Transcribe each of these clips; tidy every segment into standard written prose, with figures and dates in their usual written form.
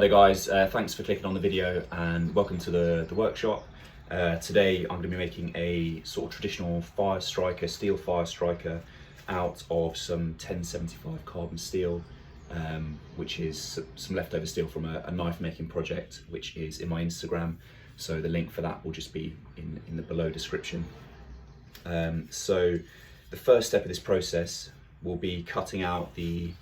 there guys, thanks for clicking on the video and welcome to the workshop. Today I'm going to be making a sort of traditional fire striker, steel fire striker out of some 1075 carbon steel, which is some leftover steel from a knife making project which is in my Instagram, so the link for that will just be in the below description. So the first step of this process will be cutting out the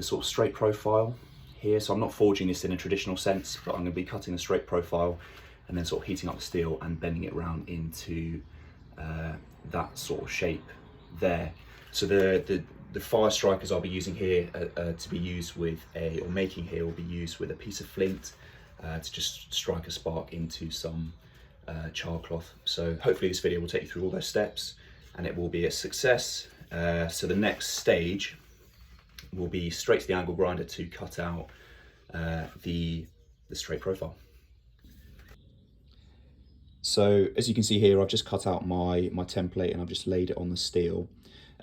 sort of straight profile here. So I'm not forging this in a traditional sense, but I'm going to be cutting the straight profile and then sort of heating up the steel and bending it around into that sort of shape there. So the fire strikers I'll be using here to be used with or making here will be used with a piece of flint to just strike a spark into some charcloth. So hopefully this video will take you through all those steps and it will be a success. So the next stage will be straight to the angle grinder to cut out the straight profile. So as you can see here, I've just cut out my template and I've just laid it on the steel.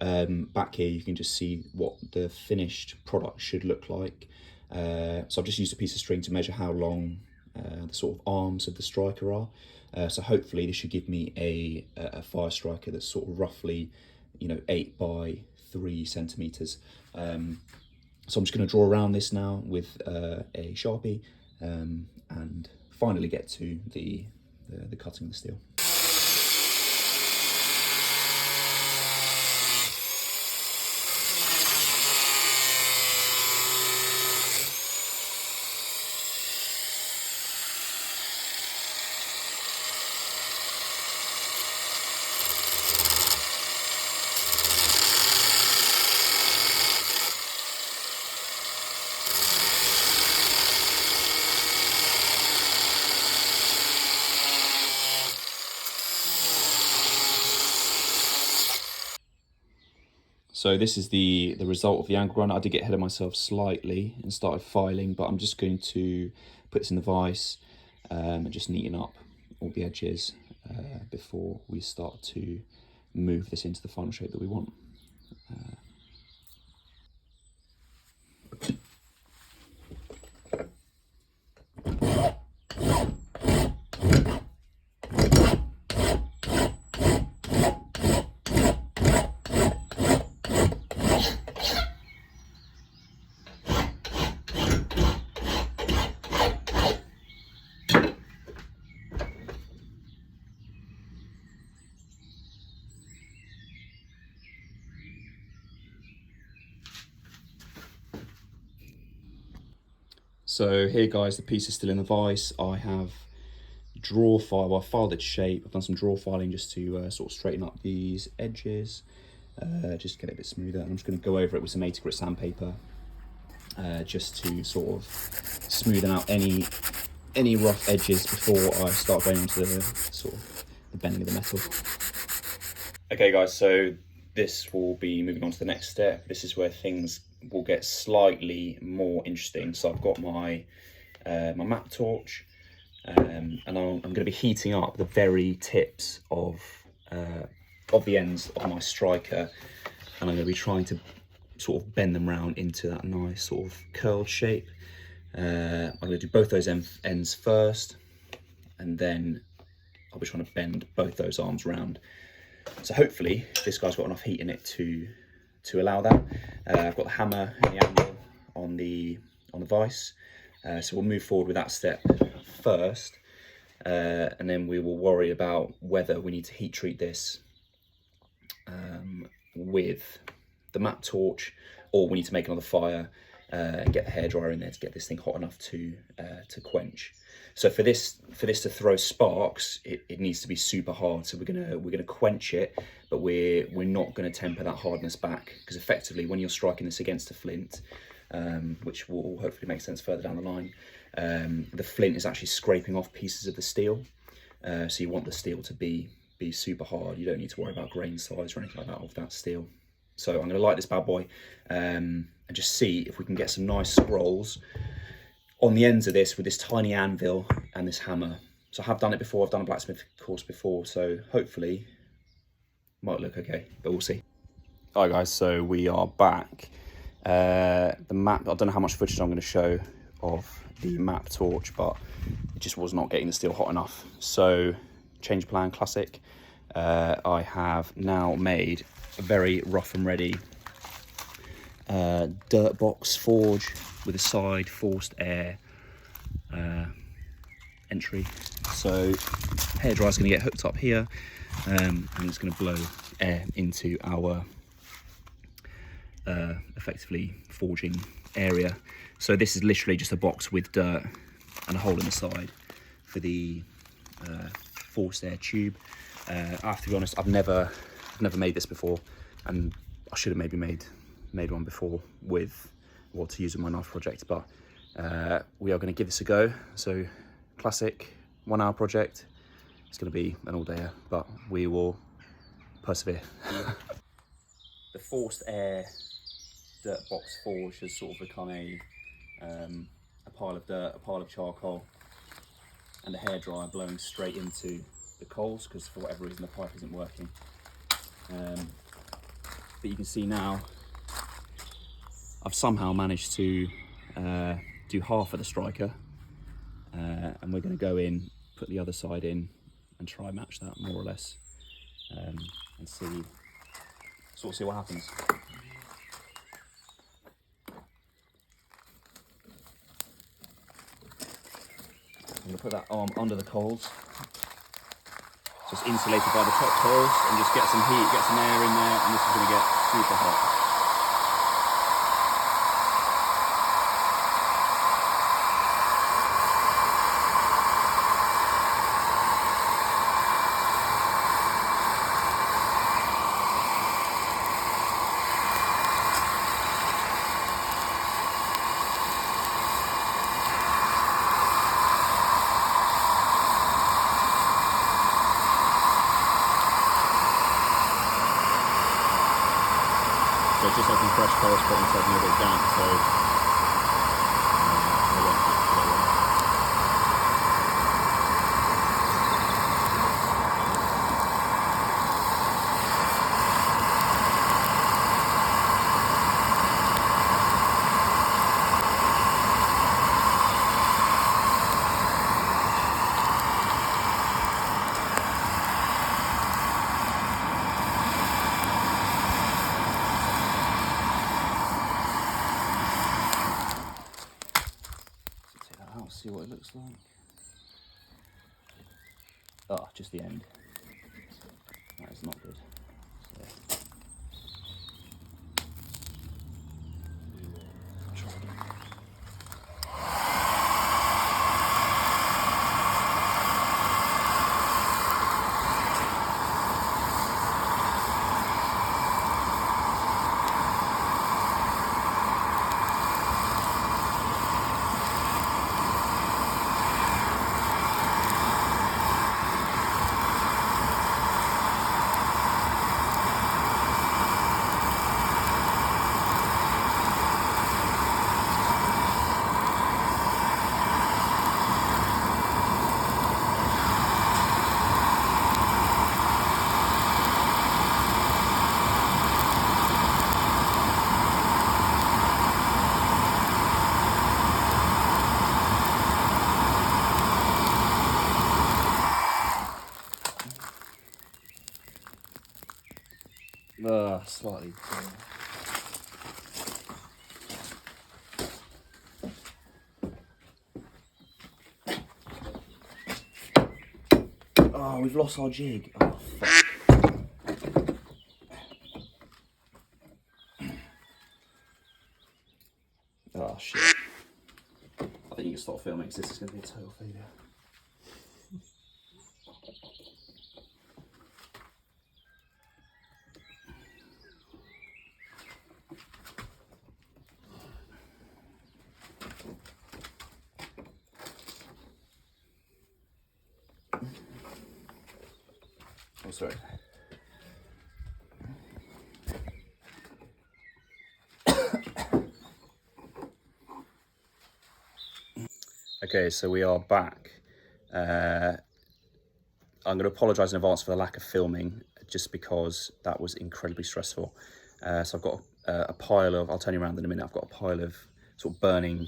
Back here you can just see what the finished product should look like. So I've just used a piece of string to measure how long the sort of arms of the striker are. So hopefully this should give me a fire striker that's sort of roughly, 8 by 3 centimeters. So I'm just going to draw around this now with a Sharpie and finally get to the cutting of the steel. So this is the result of the angle grinder. I did get ahead of myself slightly and started filing, but I'm just going to put this in the vise and just neaten up all the edges before we start to move this into the final shape that we want. So here guys, the piece is still in the vise. I have I filed it to shape. I've done some draw filing just to sort of straighten up these edges, just get it a bit smoother. And I'm just going to go over it with some 80 grit sandpaper, just to sort of smoothen out any rough edges before I start going into the sort of the bending of the metal. Okay guys, so this will be moving on to the next step. This is where things will get slightly more interesting. So I've got my my map torch, and I'm going to be heating up the very tips of the ends of my striker, and I'm going to be trying to sort of bend them round into that nice sort of curled shape. I'm going to do both those ends first, and then I'll be trying to bend both those arms round. So hopefully this guy's got enough heat in it to allow that. I've got the hammer and the anvil on the vise, so we'll move forward with that step first, and then we will worry about whether we need to heat treat this with the map torch, or we need to make another fire and get the hairdryer in there to get this thing hot enough to quench. So for this to throw sparks, it needs to be super hard. So we're gonna quench it, but we're not gonna temper that hardness back, because effectively when you're striking this against a flint, which will hopefully make sense further down the line, the flint is actually scraping off pieces of the steel. So you want the steel to be super hard. You don't need to worry about grain size or anything like that of that steel. So I'm going to light this bad boy and just see if we can get some nice scrolls on the ends of this with this tiny anvil and this hammer. So I have done it before, I've done a blacksmith course before, so hopefully might look okay, but we'll see. Alright guys, so we are back. The map, I don't know how much footage I'm going to show of the map torch, but it just was not getting the steel hot enough. So change plan, classic. I have now made a very rough and ready dirt box forge with a side forced air entry. So hairdryer is going to get hooked up here, and it's going to blow air into our effectively forging area. So this is literally just a box with dirt and a hole in the side for the forced air tube. I have to be honest, I've never made this before, and I should have maybe made one before with what to use in my knife project, but we are going to give this a go. So classic 1 hour project. It's going to be an all-dayer, but we will persevere. The forced air dirt box forge has sort of become a pile of dirt, a pile of charcoal, and a hairdryer blowing straight into the coals because for whatever reason the pipe isn't working. But you can see now I've somehow managed to do half of the striker, and we're going to go in, put the other side in, and try match that more or less, and see what happens. I'm going to put that arm under the coals, so it's insulated by the top coals, and just get some heat, get some air in there, and this is going to get super hot. So it's just like some fresh coals put inside a little bit damp, so they won't catch very well. See what it looks like. Oh, just the end. That is not good. So, try again. Slightly. Oh, we've lost our jig. Oh, fuck. Oh, shit. I think you can stop filming because this is going to be a total failure. Oh, sorry. Okay, so we are back. I'm going to apologise in advance for the lack of filming, just because that was incredibly stressful. So I've got a pile of, I'll turn you around in a minute, I've got a pile of sort of burning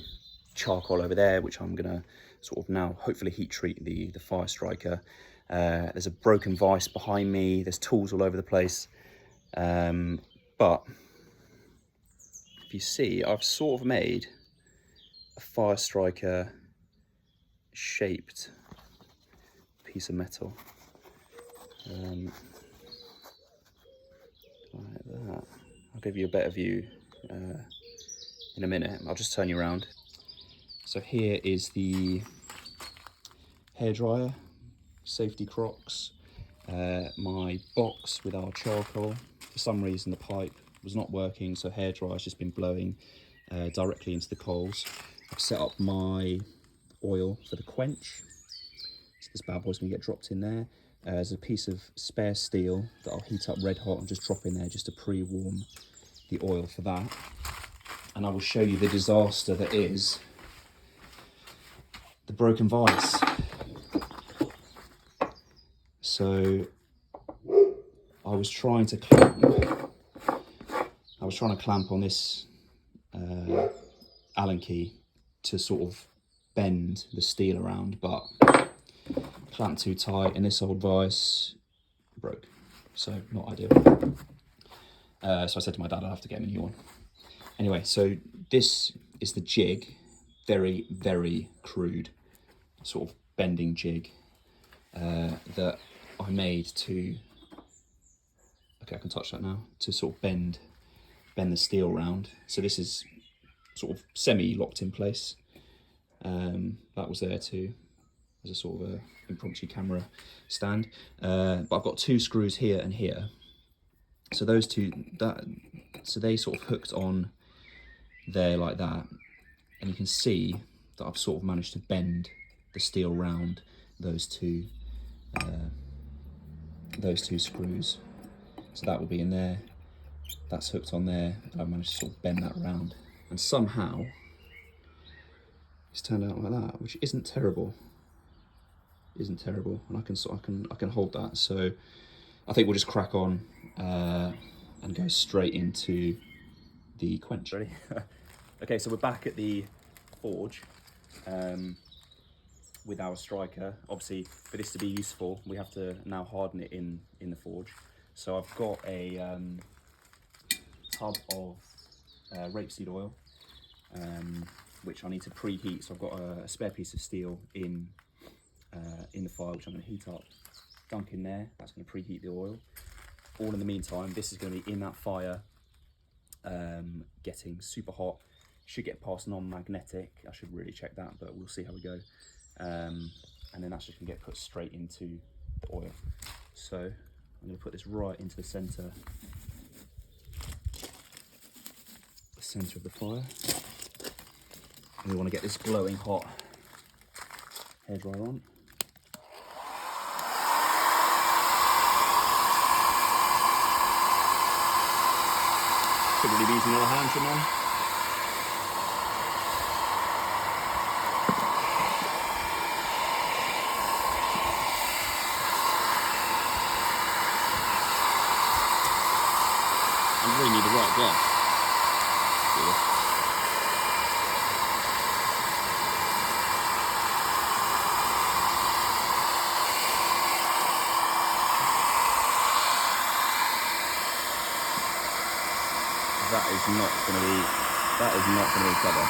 charcoal over there, which I'm gonna sort of now hopefully heat treat the fire striker. There's a broken vise behind me. There's tools all over the place. But if you see, I've sort of made a fire striker shaped piece of metal. Like that. I'll give you a better view in a minute. I'll just turn you around. So here is the hairdryer, safety Crocs, my box with our charcoal. For some reason the pipe was not working, so hairdryer's just been blowing directly into the coals. I've set up my oil for the quench. So this bad boy's gonna get dropped in there. There's a piece of spare steel that I'll heat up red hot and just drop in there just to pre-warm the oil for that. And I will show you the disaster that is the broken vise. So I was trying to clamp on this Allen key to sort of bend the steel around, but clamped too tight and this old vise broke. So not ideal. So I said to my dad I'd have to get him a new one. Anyway, so this is the jig, very, very crude sort of bending jig that I made to, okay, I can touch that now, to sort of bend the steel round. So this is sort of semi locked in place. That was there too, as a sort of a impromptu camera stand. But I've got two screws here and here. So those two, so they sort of hooked on there like that. And you can see that I've sort of managed to bend the steel round those two screws. So that will be in there. That's hooked on there. I've managed to sort of bend that round. And somehow it's turned out like that, which isn't terrible. Isn't terrible, and I can hold that. So I think we'll just crack on and go straight into the quench. Ready? Okay, so we're back at the forge with our striker. Obviously, for this to be useful, we have to now harden it in the forge. So I've got a tub of rapeseed oil, which I need to preheat. So I've got a spare piece of steel in the fire, which I'm going to heat up, dunk in there. That's going to preheat the oil. All in the meantime, this is going to be in that fire, getting super hot. Should get past non-magnetic. I should really check that, but we'll see how we go. And then that's just going to get put straight into the oil. So I'm going to put this right into the center of the fire. And we want to get this glowing hot hairdryer on. Should really be using another hand trim on. I really need the right glove. That is not going to be clever.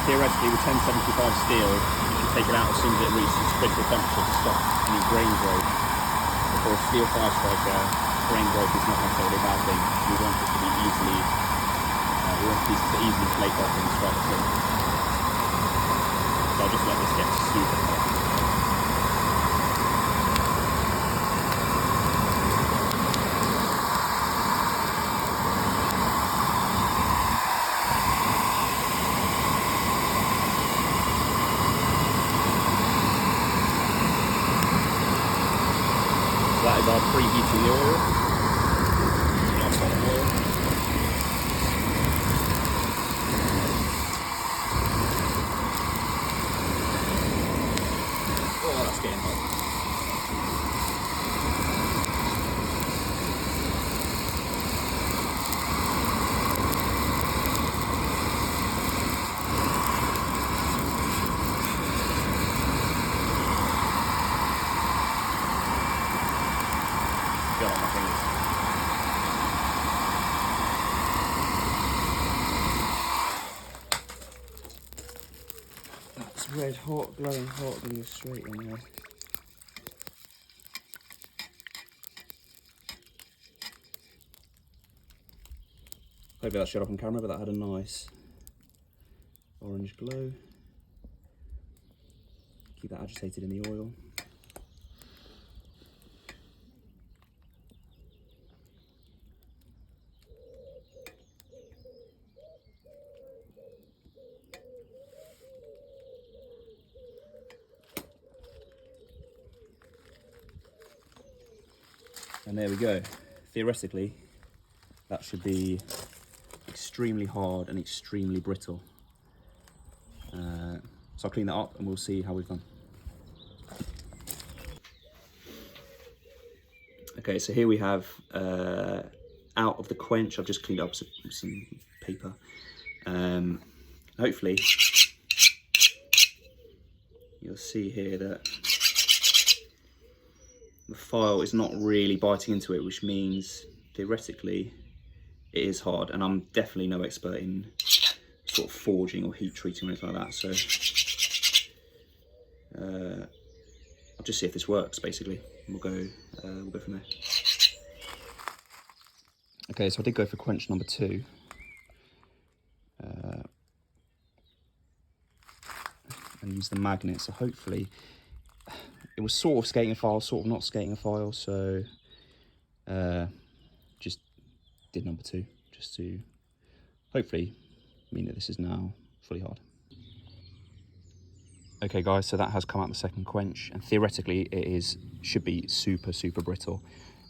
theoretically with 1075 steel, you should take it out as soon as it reaches its critical temperature to stop any grain growth. But for a steel fire striker, grain growth is not necessarily a bad thing. We want it to be easily, we want pieces to easily flake off and strike the flint. So I'll just let this get super hot. So that is our preheating the oil. Nice hot oil. Oh, that's getting hot. Get on my fingers. That's red hot, glowing hot, going straight in there. Hopefully that showed up on camera, but that had a nice orange glow. Keep that agitated in the oil. And there we go. Theoretically, that should be extremely hard and extremely brittle. So I'll clean that up and we'll see how we've done. Okay, so here we have out of the quench. I've just cleaned up some paper. Hopefully, you'll see here that the file is not really biting into it, which means theoretically it is hard, and I'm definitely no expert in sort of forging or heat treating or anything like that, so I'll just see if this works basically, and we'll go from there. Okay, so I did go for quench number 2. And use the magnet, so hopefully it was sort of skating a file, sort of not skating a file, so just did number 2 just to hopefully mean that this is now fully hard. Okay guys, so that has come out the second quench, and theoretically it should be super brittle.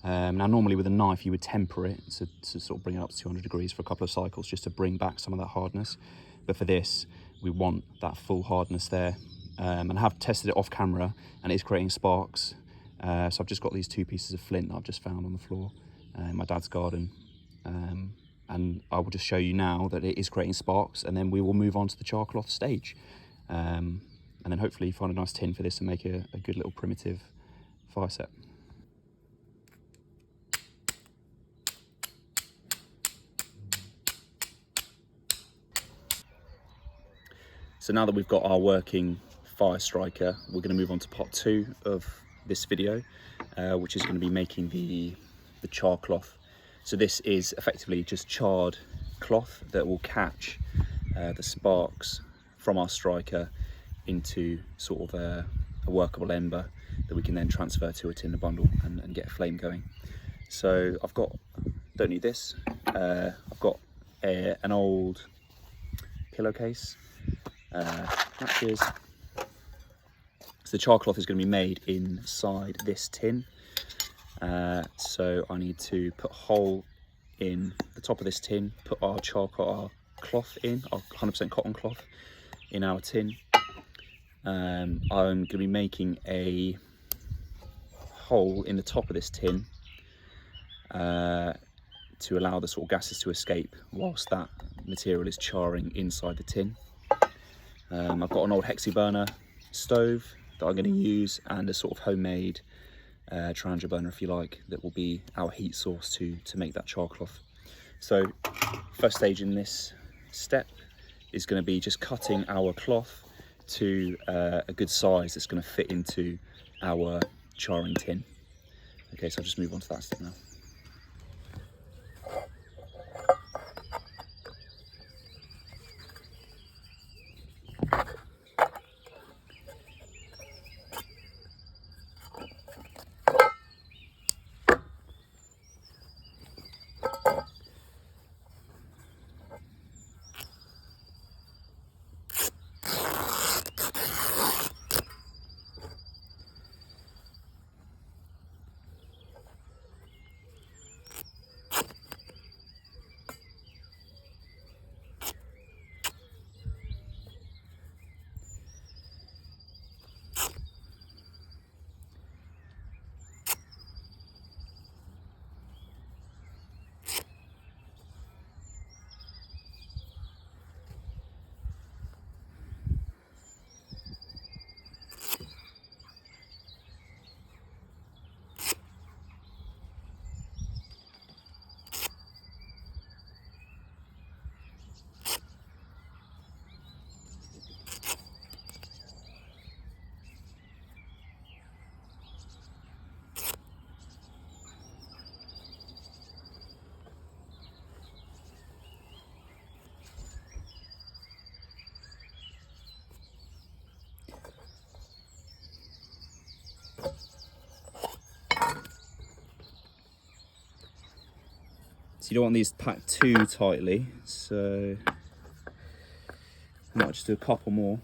Now normally with a knife you would temper it to sort of bring it up to 200 degrees for a couple of cycles just to bring back some of that hardness, but for this we want that full hardness there. And I have tested it off camera and it is creating sparks. So I've just got these 2 pieces of flint that I've just found on the floor in my dad's garden. And I will just show you now that it is creating sparks, and then we will move on to the Charcloth stage. And then hopefully find a nice tin for this and make a good little primitive fire set. So now that we've got our working fire striker, we're going to move on to part 2 of this video, which is going to be making the Charcloth. So this is effectively just charred cloth that will catch the sparks from our striker into sort of a workable ember that we can then transfer to a tinder bundle and get a flame going. So don't need this, I've got an old pillowcase. Matches. So the Charcloth is going to be made inside this tin. So I need to put a hole in the top of this tin, put our cloth in, our 100% cotton cloth in our tin. I'm going to be making a hole in the top of this tin to allow the sort of gases to escape whilst that material is charring inside the tin. I've got an old hexi burner stove that I'm going to use, and a sort of homemade Trangia burner, if you like, that will be our heat source to make that Charcloth. So first stage in this step is going to be just cutting our cloth to a good size that's going to fit into our charring tin. Okay, so I'll just move on to that step now. So you don't want these packed too tightly, so I might just do a couple more.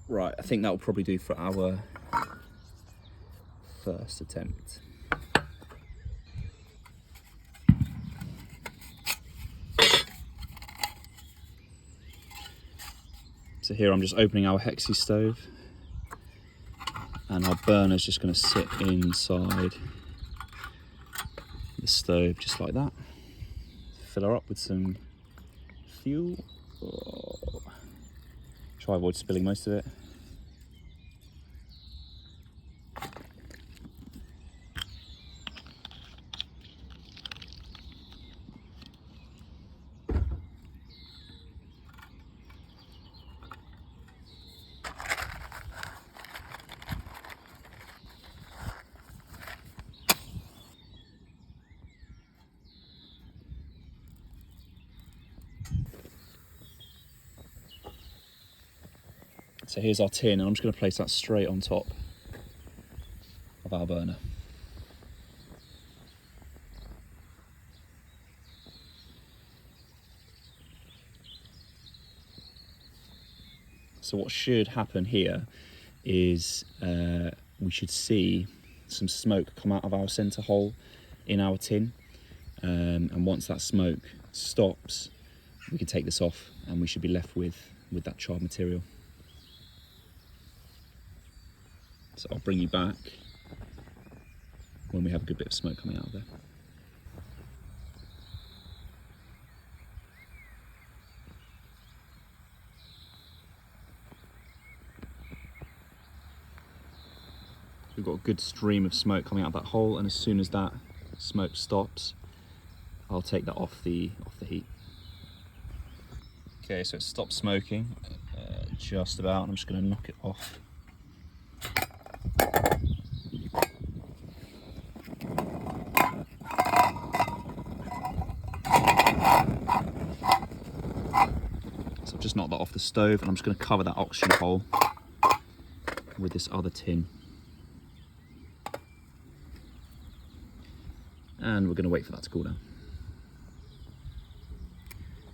Right, I think that will probably do for our first attempt. So here I'm just opening our Hexi stove, and our burner's just going to sit inside the stove just like that. Fill her up with some fuel. Oh. Try avoid spilling most of it. So here's our tin, and I'm just going to place that straight on top of our burner. So what should happen here is we should see some smoke come out of our centre hole in our tin, and once that smoke stops, we can take this off and we should be left with that charred material. So I'll bring you back when we have a good bit of smoke coming out of there. So we've got a good stream of smoke coming out of that hole, and as soon as that smoke stops, I'll take that off the heat. Okay, so it stopped smoking just about, and I'm just going to knock it off. So I've just knocked that off the stove, and I'm just going to cover that oxygen hole with this other tin. And we're going to wait for that to cool down.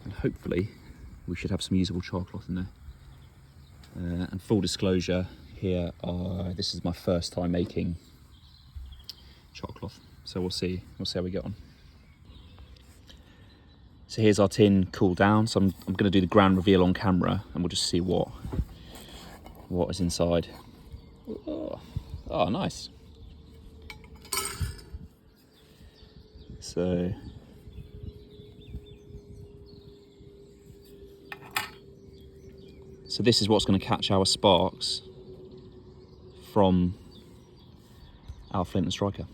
And hopefully we should have some usable charcloth in there. And full disclosure, this is my first time making Charcloth, so we'll see how we get on. So here's our tin cooled down. So I'm going to do the grand reveal on camera, and we'll just see what is inside. Oh, nice. So this is what's going to catch our sparks from our flint and striker.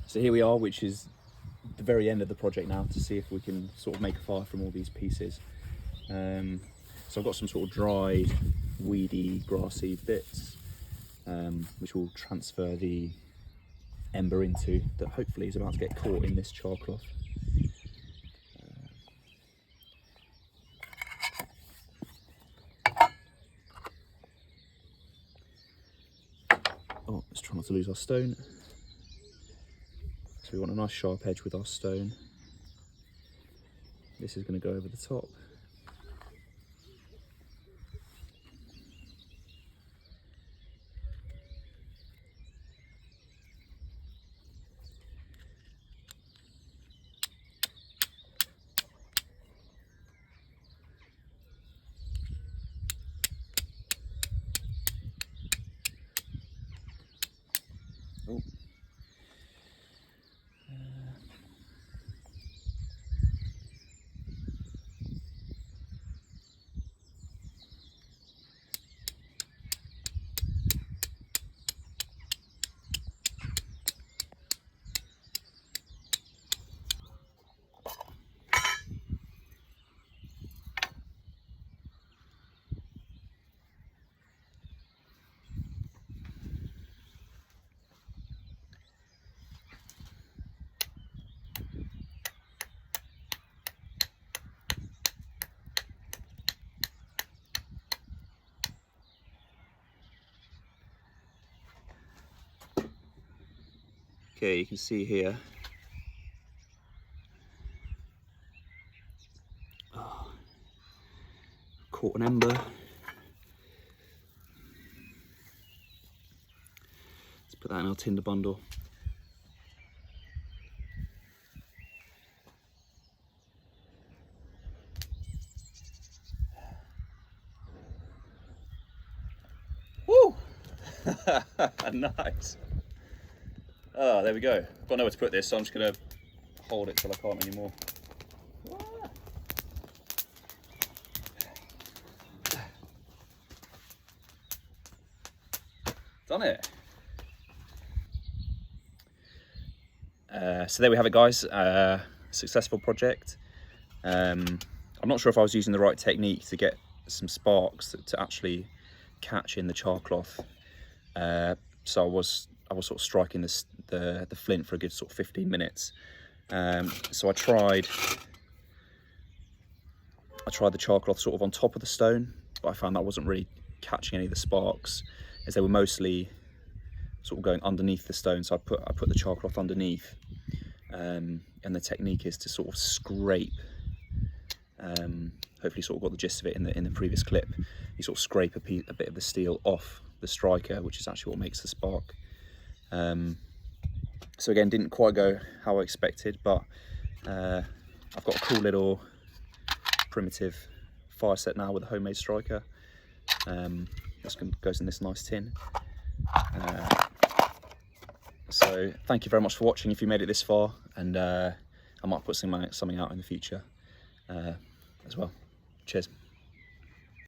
So here we are, which is the very end of the project now, to see if we can sort of make a fire from all these pieces. So I've got some sort of dried, weedy, grassy bits, which will transfer the ember into, that hopefully is about to get caught in this charcloth. Oh, let's try not to lose our stone. So we want a nice sharp edge with our stone. This is going to go over the top. Oh. Okay, you can see here. Oh, caught an ember. Let's put that in our tinder bundle. Woo! Nice. Oh, there we go. Got nowhere to put this, so I'm just going to hold it till I can't anymore. Done it. So there we have it, guys. Successful project. I'm not sure if I was using the right technique to get some sparks to actually catch in the charcloth. So I was sort of striking the flint for a good sort of 15 minutes. So I tried the charcloth sort of on top of the stone, but I found that wasn't really catching any of the sparks, as they were mostly sort of going underneath the stone. So I put the charcloth underneath, and the technique is to sort of scrape. Hopefully, you sort of got the gist of it in the previous clip. You sort of scrape a bit of the steel off the striker, which is actually what makes the spark. So again, didn't quite go how I expected, but I've got a cool little primitive fire set now with a homemade striker. This goes in this nice tin. So thank you very much for watching if you made it this far, and I might put something out in the future as well. Cheers.